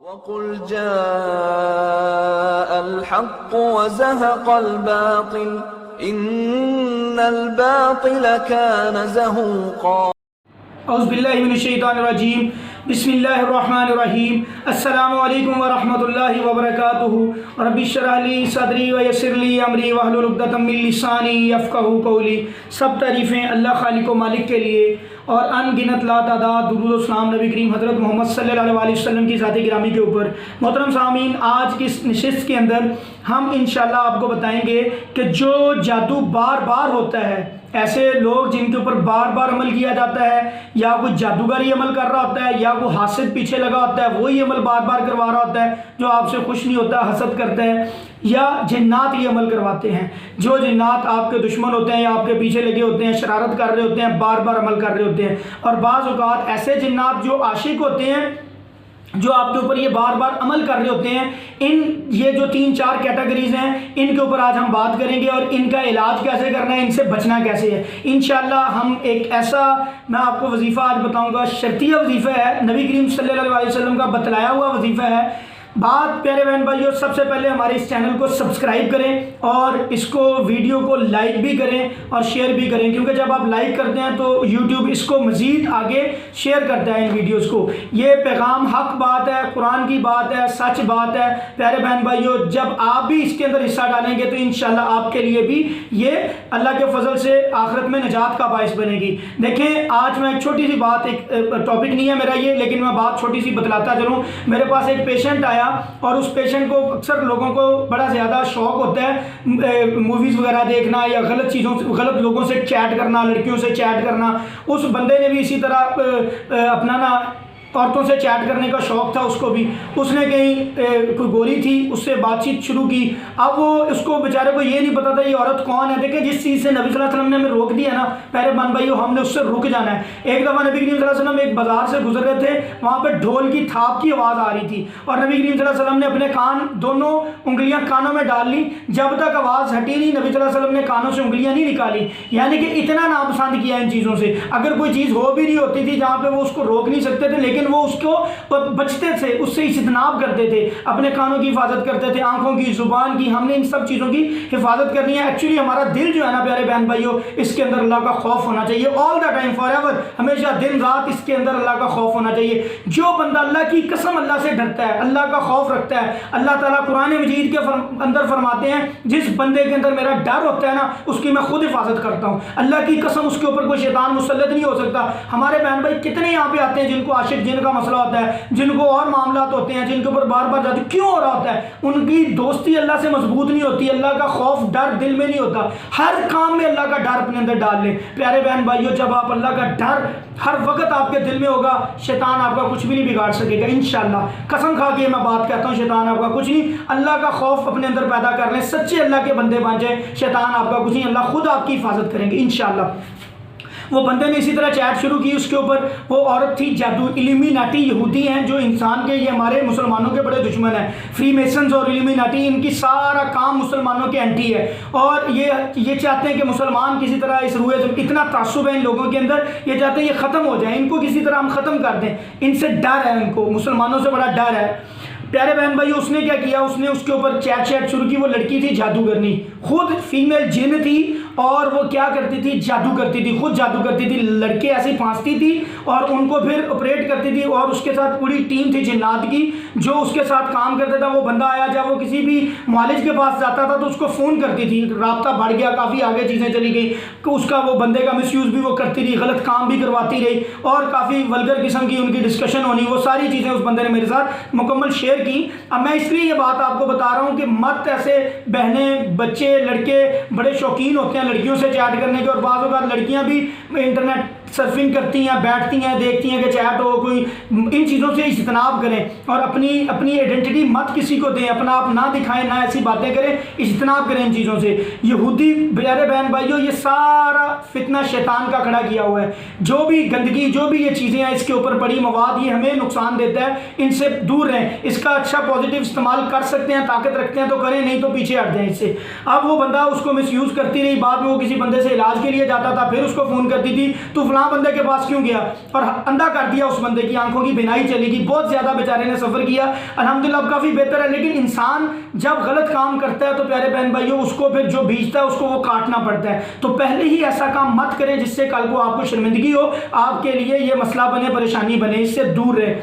وَقُلْ جَاءَ الْحَقُّ وَزَهَقَ الْبَاطِلُ إِنَّ الْبَاطِلَ كَانَ زَهُوقًا۔ اعوذ باللہ من الشیطان الرجیم، بسم اللہ الرحمن الرحیم۔ السلام علیکم ورحمۃ اللہ وبرکاتہ۔ رب اشرح لی صدری ویسر لی امری واحلل عقدۃ من لسانی یفقہوا قولی۔ سب تعریفیں اللہ خالق و مالک کے لیے اور ان گنت لا تعداد درود و سلام نبی کریم حضرت محمد صلی اللہ علیہ وسلم کی ذات گرامی کے اوپر۔ محترم سامعین، آج کی اس نشست کے اندر ہم انشاءاللہ آپ کو بتائیں گے کہ جو جادو بار بار ہوتا ہے، ایسے لوگ جن کے اوپر بار بار عمل کیا جاتا ہے، یا کوئی جادوگر ہی عمل کر رہا ہوتا ہے، یا کوئی حاسد پیچھے لگا ہوتا ہے وہی عمل بار بار کروا رہا ہوتا ہے، جو آپ سے خوش نہیں ہوتا، حسد کرتا ہے، یا جنات یہ عمل کرواتے ہیں۔ جو جنات آپ کے دشمن ہوتے ہیں یا آپ کے پیچھے لگے ہوتے ہیں، شرارت کر رہے ہوتے ہیں، بار بار عمل کر رہے ہوتے ہیں، اور بعض اوقات ایسے جنات جو عاشق ہوتے ہیں، جو آپ کے اوپر یہ بار بار عمل کر رہے ہوتے ہیں، یہ جو 3-4 کیٹیگریز ہیں، ان کے اوپر آج ہم بات کریں گے اور ان کا علاج کیسے کرنا ہے، ان سے بچنا کیسے ہے۔ انشاءاللہ ہم ایک ایسا میں آپ کو وظیفہ آج بتاؤں گا، شرطیہ وظیفہ ہے، نبی کریم صلی اللہ علیہ وسلم کا بتلایا ہوا وظیفہ ہے۔ بات پیارے بہن بھائیو، سب سے پہلے ہمارے اس چینل کو سبسکرائب کریں اور اس کو ویڈیو کو لائک بھی کریں اور شیئر بھی کریں، کیونکہ جب آپ لائک کرتے ہیں تو یوٹیوب اس کو مزید آگے شیئر کرتا ہے ان ویڈیوز کو۔ یہ پیغام حق بات ہے، قرآن کی بات ہے، سچ بات ہے پیارے بہن بھائیو۔ جب آپ بھی اس کے اندر حصہ ڈالیں گے تو انشاءاللہ آپ کے لیے بھی یہ اللہ کے فضل سے آخرت میں نجات کا باعث بنے گی۔ دیکھیں، آج میں ایک چھوٹی سی بات، ایک ٹاپک نہیں ہے میرا یہ، لیکن میں بات چھوٹی سی بتلاتا چلوں۔ میرے پاس ایک پیشنٹ آیا اور اس پیشنٹ کو، اکثر لوگوں کو بڑا زیادہ شوق ہوتا ہے موویز وغیرہ دیکھنا یا غلط لوگوں سے چیٹ کرنا، لڑکیوں سے چیٹ کرنا۔ اس بندے نے بھی اسی طرح اپنا عورتوں سے چیٹ کرنے کا شوق تھا اس کو بھی۔ اس نے کہیں کوئی گوری تھی، اس سے بات چیت شروع کی۔ اب وہ اس کو بیچارے کو یہ نہیں پتا تھا یہ عورت کون ہے۔ دیکھیں، جس چیز سے نبی صلی اللہ علیہ وسلم نے ہمیں روک دیا نا پیارے بہن بھائیو، ہم نے اس سے رک جانا ہے۔ ایک دفعہ نبی کریم صلی اللہ علیہ وسلم ایک بازار سے گزر رہے تھے، وہاں پہ ڈھول کی تھاپ کی آواز آ رہی تھی، اور نبی کریم صلی اللہ علیہ وسلم نے اپنے دونوں انگلیاں کانوں میں ڈال لی۔ جب تک آواز ہٹی نہیں، نبی صلی اللہ علیہ وسلم نے کانوں سے انگلیاں نہیں نکالی، یعنی کہ اتنا ناپسند کیا ان چیزوں سے۔ اگر کوئی چیز ہو بھی نہیں ہوتی تھی جہاں پہ وہ اس کو روک نہیں سکتے تھے، لیکن وہ اس کو بچتے تھے، اس سے اجتناب کرتے تھے، اپنے کانوں کی حفاظت کرتے تھے، آنکھوں کی، زبان کی۔ ہم نے ان سب چیزوں کی حفاظت کرنی ہے۔ ایکچولی ہمارا دل جو ہے نا پیارے بہن بھائیو، اس کے اندر اللہ کا خوف ہونا چاہیے، آل دا ٹائم، فار ایور، ہمیشہ دن رات اس کے اندر اللہ کا خوف ہونا چاہیے۔ جو بندہ اللہ کی قسم اللہ سے ڈرتا ہے، اللہ کا خوف رکھتا ہے، اللہ تعالیٰ قرآن مجید کے اندر فرماتے ہیں جس بندے کے اندر میرا ڈر ہوتا ہے نا، اس کی میں خود حفاظت کرتا ہوں۔ اللہ کی قسم، اس کے اوپر کوئی شیطان مسلط نہیں ہو سکتا۔ ہمارے بہن بھائی کتنے یہاں پہ آتے ہیں جن کو عاشق جن کا مسئلہ ہوتا ہے، جن کو اور معاملات ہوتے ہیں، جن کے اوپر بار بار جاتے کیوں ہو رہا ہوتا ہے؟ ان کی دوستی اللہ سے مضبوط نہیں ہوتی، اللہ کا خوف ڈر دل میں نہیں ہوتا۔ ہر کام میں اللہ کا ڈر اپنے اندر ڈال لیں پیارے بہن بھائیو۔ جب آپ اللہ کا ڈر ہر وقت آپ کے دل میں ہوگا، شیطان آپ کا کچھ بھی نہیں بگاڑ سکے گا انشاءاللہ۔ قسم کھا کے میں بات کہتا ہوں، شیطان آپ کا کچھ نہیں۔ اللہ کا خوف اپنے اندر پیدا کر لیں، سچے اللہ کے بندے بن جائیں، شیطان آپ کا کچھ نہیں، اللہ خود آپ کی حفاظت کریں گے انشاءاللہ۔ وہ بندے نے اسی طرح چیٹ شروع کی، اس کے اوپر وہ عورت تھی جادو، الومیناٹی یہودی ہیں جو انسان کے، یہ ہمارے مسلمانوں کے بڑے دشمن ہیں، فری میسنز اور الومیناٹی، ان کی سارا کام مسلمانوں کے اینٹی ہے، اور یہ چاہتے ہیں کہ مسلمان کسی طرح اس روئے، اتنا تعصب ہے ان لوگوں کے اندر، یہ چاہتے ہیں یہ ختم ہو جائیں، ان کو کسی طرح ہم ختم کر دیں۔ ان سے ڈر ہے، ان کو مسلمانوں سے بڑا ڈر ہے پیارے بہن بھائی۔ اس نے کیا کیا، اس نے اس کے اوپر چیٹ شروع کی۔ وہ لڑکی تھی جادوگرنی، خود فیمیل جن تھی، اور وہ کیا کرتی تھی، جادو کرتی تھی، خود جادو کرتی تھی، لڑکے ایسے پھانستی تھی اور ان کو پھر آپریٹ کرتی تھی، اور اس کے ساتھ پوری ٹیم تھی جنات کی جو اس کے ساتھ کام کرتا تھا۔ وہ بندہ آیا، جب وہ کسی بھی معالج کے پاس جاتا تھا تو اس کو فون کرتی تھی، رابطہ بڑھ گیا، کافی آگے چیزیں چلی گئی کہ اس کا، وہ بندے کا مس یوز بھی وہ کرتی رہی، غلط کام بھی کرواتی رہی، اور کافی ولگر قسم کی ان کی ڈسکشن ہونی، وہ ساری چیزیں اس بندے نے میرے ساتھ مکمل شیئر کی۔ اب میں اس لیے یہ بات آپ کو بتا رہا ہوں کہ مت ایسے، بہنیں، بچے، لڑکے بڑے شوقین ہوتے ہیں لڑکیوں سے چیٹ کرنے کے، اور بعض اوقات لڑکیاں بھی انٹرنیٹ سرفنگ کرتی ہیں، بیٹھتی ہیں، دیکھتی ہیں کہ چیٹ ہو کوئی، ان چیزوں سے اجتناب کریں، اور اپنی ایڈنٹی مت کسی کو دیں، اپنا آپ نہ دکھائیں، نہ ایسی باتیں کریں، اجتناب کریں ان چیزوں سے۔ یہودی پیارے بہن بھائیو، یہ سارا فتنہ شیطان کا کھڑا کیا ہوا ہے۔ جو بھی گندگی، جو بھی یہ چیزیں ہیں، اس کے اوپر پڑی مواد، یہ ہمیں نقصان دیتا ہے، ان سے دور رہیں۔ اس کا اچھا پازیٹیو استعمال کر سکتے ہیں، طاقت رکھتے ہیں تو کریں، نہیں تو پیچھے ہٹ جائیں اس سے۔ اب وہ بندہ اس کو مس یوز کرتی رہی، بعد میں وہ کسی بندے سے علاج کے لیے جاتا تھا، پھر اس کو فون کرتی تھی، تو فلاں فلاں بندے کے پاس کیوں گیا اور اندھا کر دیا اس بندے کی آنکھوں کی بینائی چلی گئی, بہت زیادہ بیچارے نے سفر کیا, الحمدللہ اب کافی بہتر ہے. لیکن انسان جب غلط کام کرتا ہے تو پیارے بہن بھائیوں اس کو پھر جو بیچتا ہے اس کو وہ کاٹنا پڑتا ہے. تو پہلے ہی ایسا کام مت کریں جس سے کل کو آپ کو شرمندگی ہو, آپ کے لیے یہ مسئلہ بنے, پریشانی بنے, اس سے دور رہے.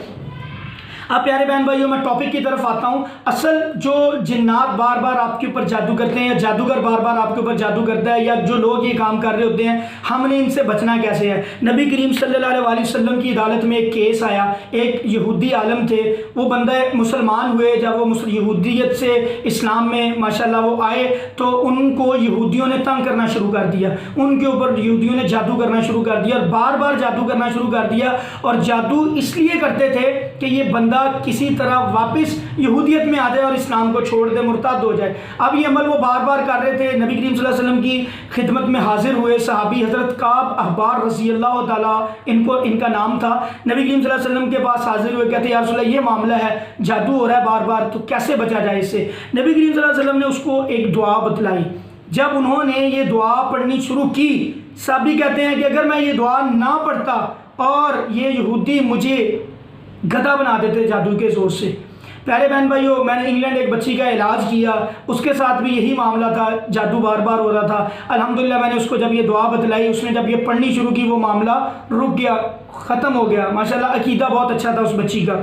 اب پیارے بہن بھائیوں میں ٹاپک کی طرف آتا ہوں. اصل جو جنات بار بار آپ کے اوپر جادو کرتے ہیں یا جادوگر بار بار آپ کے اوپر جادو کرتا ہے یا جو لوگ یہ کام کر رہے ہوتے ہیں, ہم نے ان سے بچنا کیسے ہے؟ نبی کریم صلی اللہ علیہ وسلم کی عدالت میں ایک کیس آیا. ایک یہودی عالم تھے, وہ بندہ مسلمان ہوئے. جب وہ یہودیت سے اسلام میں ماشاءاللہ وہ آئے تو ان کو یہودیوں نے تنگ کرنا شروع کر دیا, ان کے اوپر یہودیوں نے جادو کرنا شروع کر دیا اور بار بار جادو کرنا شروع کر دیا. اور جادو اس لیے کرتے تھے کہ یہ بندہ کسی طرح واپس یہودیت میں آ جائے اور اسلام کو چھوڑ دے, مرتد ہو جائے. اب یہ عمل وہ بار بار کر رہے تھے. نبی کریم صلی اللہ علیہ وسلم کی خدمت میں حاضر ہوئے صحابی حضرت کعب احبار رضی اللہ تعالیٰ ان کا نام تھا. نبی کریم صلی اللہ علیہ وسلم کے پاس حاضر ہوئے, کہتے ہیں یا رسول اللہ یہ معاملہ ہے, جادو ہو رہا ہے بار بار, تو کیسے بچا جائے اس سے؟ نبی کریم صلی اللہ علیہ وسلم نے اس کو ایک دعا بتلائی. جب انہوں نے یہ دعا پڑھنی شروع کی, صحابی کہتے ہیں کہ اگر میں یہ دعا نہ پڑھتا اور یہ یہودی مجھے گدھا بنا دیتے جادو کے زور سے. پیارے بہن بھائیو, میں نے انگلینڈ ایک بچی کا علاج کیا, اس کے ساتھ بھی یہی معاملہ تھا, جادو بار بار ہو رہا تھا. الحمدللہ میں نے اس کو جب یہ دعا بتلائی, اس نے جب یہ پڑھنی شروع کی, وہ معاملہ رک گیا, ختم ہو گیا. ماشاءاللہ عقیدہ بہت اچھا تھا اس بچی کا.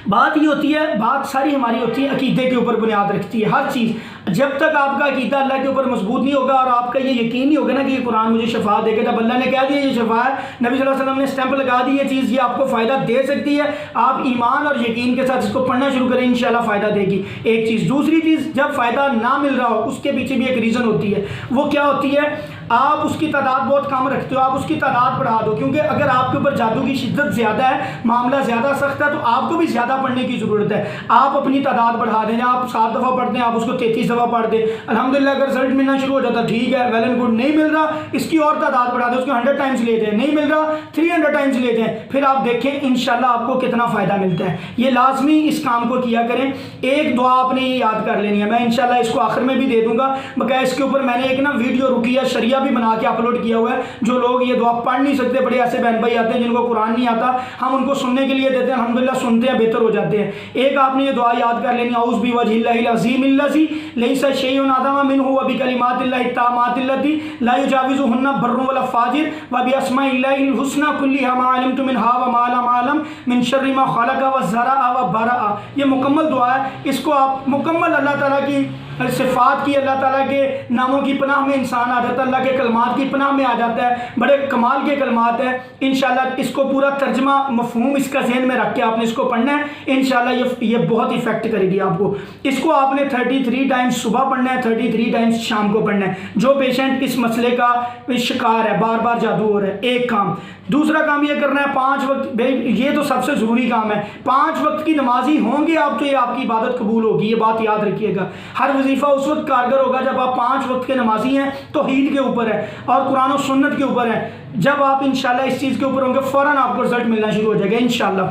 بات یہ ہوتی ہے, بات ساری ہماری ہوتی ہے عقیدے کے اوپر بنیاد رکھتی ہے ہر چیز. جب تک آپ کا عقیدہ اللہ کے اوپر مضبوط نہیں ہوگا اور آپ کا یہ یقین نہیں ہوگا نا کہ یہ قرآن مجھے شفا دے گا, جب اللہ نے کہہ دیا یہ شفا ہے, نبی صلی اللہ علیہ وسلم نے اسٹیمپ لگا دی یہ چیز یہ آپ کو فائدہ دے سکتی ہے, آپ ایمان اور یقین کے ساتھ اس کو پڑھنا شروع کریں, انشاءاللہ فائدہ دے گی. ایک چیز. دوسری چیز, جب فائدہ نہ مل رہا ہو اس کے پیچھے بھی ایک ریزن ہوتی ہے. وہ کیا ہوتی ہے؟ آپ اس کی تعداد بہت کم رکھتے ہو, آپ اس کی تعداد بڑھا دو, کیونکہ اگر آپ کے اوپر جادو کی شدت زیادہ ہے, معاملہ زیادہ سخت ہے, تو آپ کو بھی زیادہ پڑھنے کی ضرورت ہے. آپ اپنی تعداد بڑھا دیں, آپ 7 دفعہ پڑھتے ہیں آپ اس کو 33 دفعہ پڑھ دیں. الحمدللہ اگر رزلٹ ملنا شروع ہو جاتا ٹھیک ہے, ویل اینڈ گڈ. نہیں مل رہا اس کی اور تعداد بڑھا دیں, اس کو 100 ٹائمز لے جائیں. نہیں مل رہا 300 ٹائمز لے جائیں, پھر آپ دیکھیں انشاءاللہ آپ کو کتنا فائدہ ملتا ہے. یہ لازمی اس کام کو کیا کریں. ایک دعا آپ نے یہ یاد کر لینی ہے, میں انشاءاللہ اس کو آخر میں بھی دے دوں گا بقایا. اس کے اوپر میں نے ایک نا ویڈیو رقیہ شریعہ بھی بنا کے اپلوڈ کیا ہوا ہے. جو لوگ یہ دعا پڑھ نہیں سکتے, بڑے ایسے بہن بھائی آتے ہیں جن کو قرآن نہیں آتا, ہم ان کو سننے کے لیے دیتے ہیں, الحمدللہ سنتے ہیں, بہتر ہو جاتے ہیں. ایک آپ نے یہ دعا یاد کر لینی, اعوذ بوجہ اللہ العظیم الذی لیس شیء اعظم منہ وبکلمات اللہ التامات اللتی لا یجاوزہن بر ولا فاجر وباسماء اللہ الحسنی کلھا ما علمت منھا وما لم اعلم من شر ما خلق وزرع وبرأ. یہ مکمل دعا ہے. اس کو آپ مکمل اللہ تعالیٰ کی صفات کی, اللہ تعالیٰ کے ناموں کی پناہ میں انسان آ جاتا ہے, اللہ کے کلمات کی پناہ میں آ جاتا ہے. بڑے کمال کے کلمات ہیں. انشاءاللہ اس کو پورا ترجمہ مفہوم اس کا ذہن میں رکھ کے آپ نے اس کو پڑھنا ہے. انشاءاللہ یہ بہت افیکٹ کرے گی آپ کو. اس کو آپ نے 33 ٹائمز صبح پڑھنا ہے, 33 ٹائمز شام کو پڑھنا ہے. جو پیشنٹ اس مسئلے کا شکار ہے, بار بار جادو ہو رہا ہے, ایک کام. دوسرا کام یہ کرنا ہے 5 وقت, یہ تو سب سے ضروری کام ہے. 5 وقت کی نمازی ہوں گے آپ تو یہ آپ کی عبادت قبول ہوگی, یہ بات یاد رکھیے گا. ہر وظیفہ اس وقت کارگر ہوگا جب آپ 5 وقت کے نمازی ہیں, توحید کے اوپر ہے اور قرآن و سنت کے اوپر ہے. جب آپ انشاءاللہ اس چیز کے اوپر ہوں گے فوراً آپ کو رزلٹ ملنا شروع ہو جائے گا انشاءاللہ.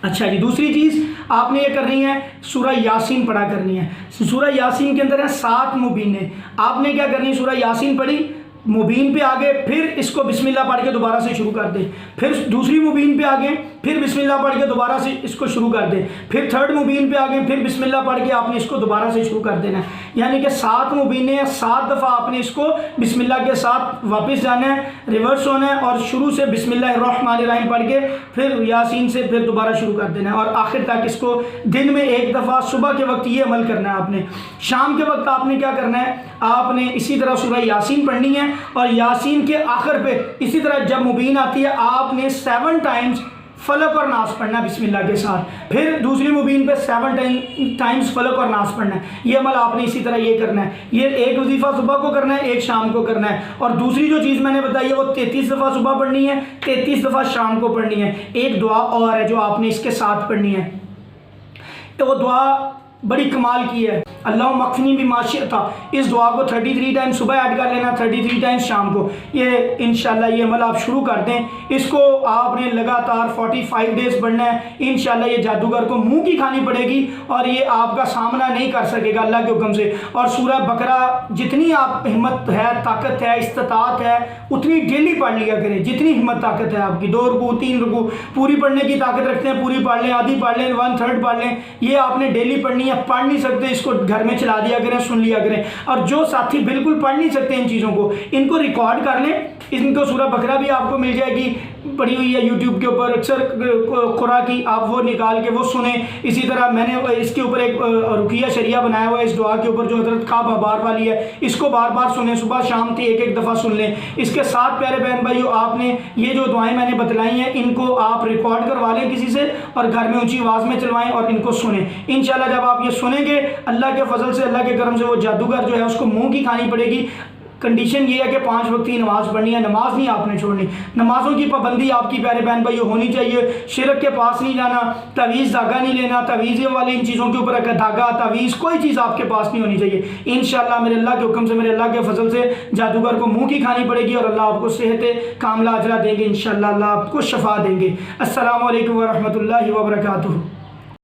اچھا جی, دوسری چیز آپ نے یہ کرنی ہے, سورہ یاسین پڑھا کرنی ہے. سورہ یاسین کے اندر ہیں 7 مبینیں. آپ نے کیا کرنی ہے, سورہ یاسین پڑھی, مبین پہ آگے, پھر اس کو بسم اللہ پڑھ کے دوبارہ سے شروع کر دیں, پھر دوسری مبین پہ آگے, پھر بسم اللہ پڑھ کے دوبارہ سے اس کو شروع کر دیں, پھر 3rd مبین پہ آگے, پھر بسم اللہ پڑھ کے آپ نے اس کو دوبارہ سے شروع کر دینا ہے. یعنی کہ 7 مبینیں, 7 دفعہ آپ نے اس کو بسم اللہ کے ساتھ واپس جانا ہے, ریورس ہونا ہے اور شروع سے بسم اللہ الرحمن الرحیم پڑھ کے پھر یاسین سے پھر دوبارہ شروع کر دینا ہے. اور آخر تک اس کو دن میں 1 دفعہ, صبح کے وقت یہ عمل کرنا ہے آپ نے. شام کے وقت آپ نے کیا کرنا ہے, آپ نے اسی طرح سورہ یاسین پڑھنی ہے اور یاسین کے آخر پہ اسی طرح جب مبین آتی ہے آپ نے 7 ٹائمز فلق اور ناس پڑھنا ہے بسم اللہ کے ساتھ, پھر دوسری مبین پہ 7 ٹائمز فلق اور ناس پڑھنا ہے. یہ عمل آپ نے اسی طرح یہ کرنا ہے. یہ ایک وظیفہ صبح کو کرنا ہے, ایک شام کو کرنا ہے. اور دوسری جو چیز میں نے بتائی ہے وہ 33 دفعہ صبح پڑھنی ہے, 33 دفعہ شام کو پڑھنی ہے. ایک دعا اور ہے جو آپ نے اس کے ساتھ پڑھنی ہے, تو وہ دعا بڑی کمال کی ہے. اللہم اکفنی بما شئت، اس دعا کو 33 ٹائم صبح ایڈ کر لینا، 33 ٹائم شام کو۔ یہ انشاءاللہ یہ عمل آپ شروع کر دیں، اس کو آپ نے لگاتار 45 ڈیز پڑھنا ہے۔ انشاءاللہ یہ جادوگر کو منہ کی کھانی پڑے گی اور یہ آپ کا سامنا نہیں کر سکے گا اللہ کے حکم سے۔ اور سورہ بقرہ جتنی آپ ہمت ہے، طاقت ہے، استطاعت ہے، اتنی ڈیلی پڑھ لیا کریں، جتنی ہمت طاقت ہے آپ کی۔ 2 رکوع 3 رکوع پوری پڑھنے کی طاقت رکھتے ہیں پوری پڑھ لیں، آدھی پڑھ لیں، 1/3 پڑھ لیں، یہ آپ نے ڈیلی پڑھنی ہے۔ پڑھ نہیں سکتے اس کو گھر میں چلا دیا کریں، سن لیا کریں۔ اور جو ساتھی بالکل پڑھ نہیں سکتے ان چیزوں کو، ان کو ریکارڈ کر لیں، ان کو سورہ بقرہ بھی آپ کو مل جائے گی پڑی ہوئی ہے یوٹیوب کے اوپر، اکثر قرآن کی، آپ وہ نکال کے وہ سنیں۔ اسی طرح میں نے اس کے اوپر ایک رقیہ شریعہ بنایا ہوا ہے اس دعا کے اوپر جو حضرت کعب بار والی ہے، اس کو بار بار سنیں، صبح شام تھی ایک دفعہ سن لیں۔ اس کے ساتھ پیارے بہن بھائیو، آپ نے یہ جو دعائیں میں نے بتلائی ہیں ان کو آپ ریکارڈ کروا لیں کسی سے اور گھر میں اونچی آواز میں چلوائیں اور ان کو سنیں۔ انشاءاللہ جب آپ یہ سنیں گے اللہ کے فضل سے، اللہ کے کرم سے، وہ جادوگر جو ہے اس کو منہ کی کھانی پڑے گی۔ کنڈیشن یہ ہے کہ 5 وقت کی نماز پڑھنی ہے، نماز نہیں آپ نے چھوڑنی۔ نمازوں کی پابندی آپ کی پیارے بہن بھائیو ہونی چاہیے۔ شرک کے پاس نہیں جانا، تعویذ دھاگا نہیں لینا، تعویذیں والے ان چیزوں کے اوپر دھاگا تعویذ کوئی چیز آپ کے پاس نہیں ہونی چاہیے۔ انشاءاللہ میرے اللہ کے حکم سے، میرے اللہ کے فضل سے جادوگر کو منہ کی کھانی پڑے گی اور اللہ آپ کو صحت کاملہ اجرا دیں گے انشاءاللہ، اللہ آپ کو شفا دیں گے۔ السلام علیکم ورحمۃ اللہ وبرکاتہ۔